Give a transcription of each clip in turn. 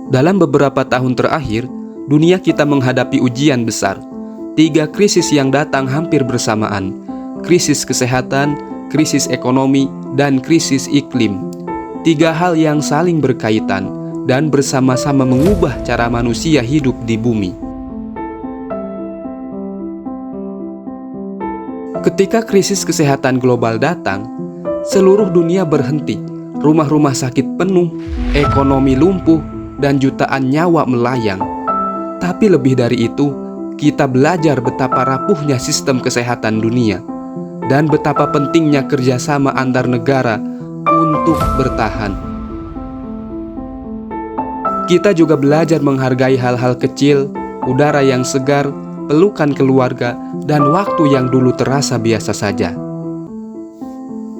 Dalam beberapa tahun terakhir, dunia kita menghadapi ujian besar. 3 krisis yang datang hampir bersamaan: krisis kesehatan, krisis ekonomi, dan krisis iklim. 3 hal yang saling berkaitan dan bersama-sama mengubah cara manusia hidup di bumi. Ketika krisis kesehatan global datang, seluruh dunia berhenti. Rumah-rumah sakit penuh, ekonomi lumpuh, dan jutaan nyawa melayang. Tapi lebih dari itu, kita belajar betapa rapuhnya sistem kesehatan dunia dan betapa pentingnya kerjasama antar negara untuk bertahan. Kita juga belajar menghargai hal-hal kecil, udara yang segar, pelukan keluarga, dan waktu yang dulu terasa biasa saja.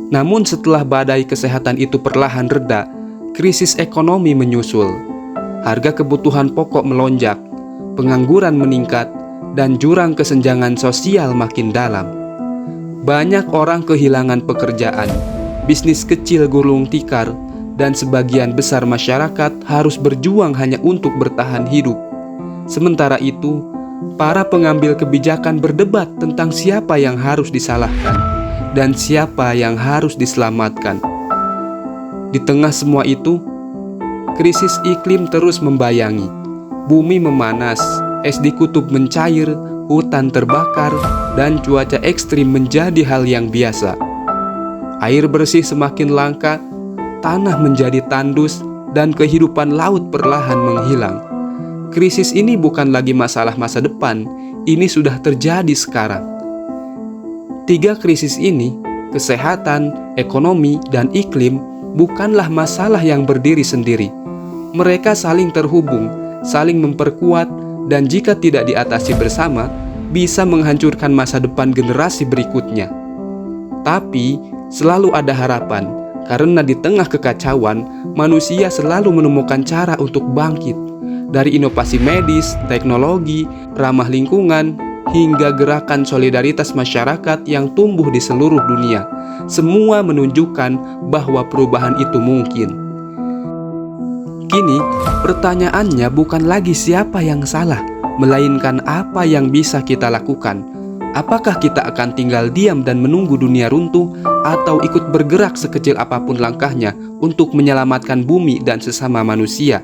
Namun setelah badai kesehatan itu perlahan reda, krisis ekonomi menyusul. Harga kebutuhan pokok melonjak, pengangguran meningkat, dan jurang kesenjangan sosial makin dalam. Banyak orang kehilangan pekerjaan, bisnis kecil gulung tikar, dan sebagian besar masyarakat harus berjuang hanya untuk bertahan hidup. Sementara itu, para pengambil kebijakan berdebat tentang siapa yang harus disalahkan dan siapa yang harus diselamatkan. Di tengah semua itu, krisis iklim terus membayangi. Bumi memanas, es di kutub mencair, hutan terbakar, dan cuaca ekstrim menjadi hal yang biasa. Air bersih semakin langka, tanah menjadi tandus, dan kehidupan laut perlahan menghilang. Krisis ini bukan lagi masalah masa depan, ini sudah terjadi sekarang. 3 krisis ini, kesehatan, ekonomi, dan iklim, bukanlah masalah yang berdiri sendiri. Mereka saling terhubung, saling memperkuat, dan jika tidak diatasi bersama, bisa menghancurkan masa depan generasi berikutnya. Tapi, selalu ada harapan, karena di tengah kekacauan, manusia selalu menemukan cara untuk bangkit. Dari inovasi medis, teknologi, ramah lingkungan, hingga gerakan solidaritas masyarakat yang tumbuh di seluruh dunia, semua menunjukkan bahwa perubahan itu mungkin. Kini, pertanyaannya bukan lagi siapa yang salah, melainkan apa yang bisa kita lakukan. Apakah kita akan tinggal diam dan menunggu dunia runtuh, atau ikut bergerak sekecil apapun langkahnya untuk menyelamatkan bumi dan sesama manusia?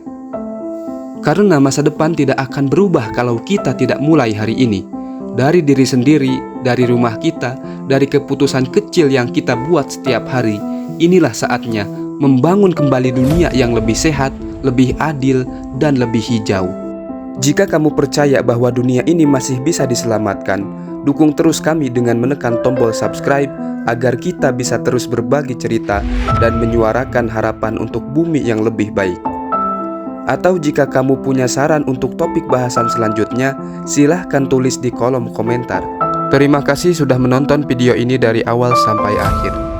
Karena masa depan tidak akan berubah kalau kita tidak mulai hari ini. Dari diri sendiri, dari rumah kita, dari keputusan kecil yang kita buat setiap hari. Inilah saatnya membangun kembali dunia yang lebih sehat, lebih adil, dan lebih hijau. Jika kamu percaya bahwa dunia ini masih bisa diselamatkan, dukung terus kami dengan menekan tombol subscribe agar kita bisa terus berbagi cerita dan menyuarakan harapan untuk bumi yang lebih baik. Atau jika kamu punya saran untuk topik bahasan selanjutnya, silahkan tulis di kolom komentar. Terima kasih sudah menonton video ini dari awal sampai akhir.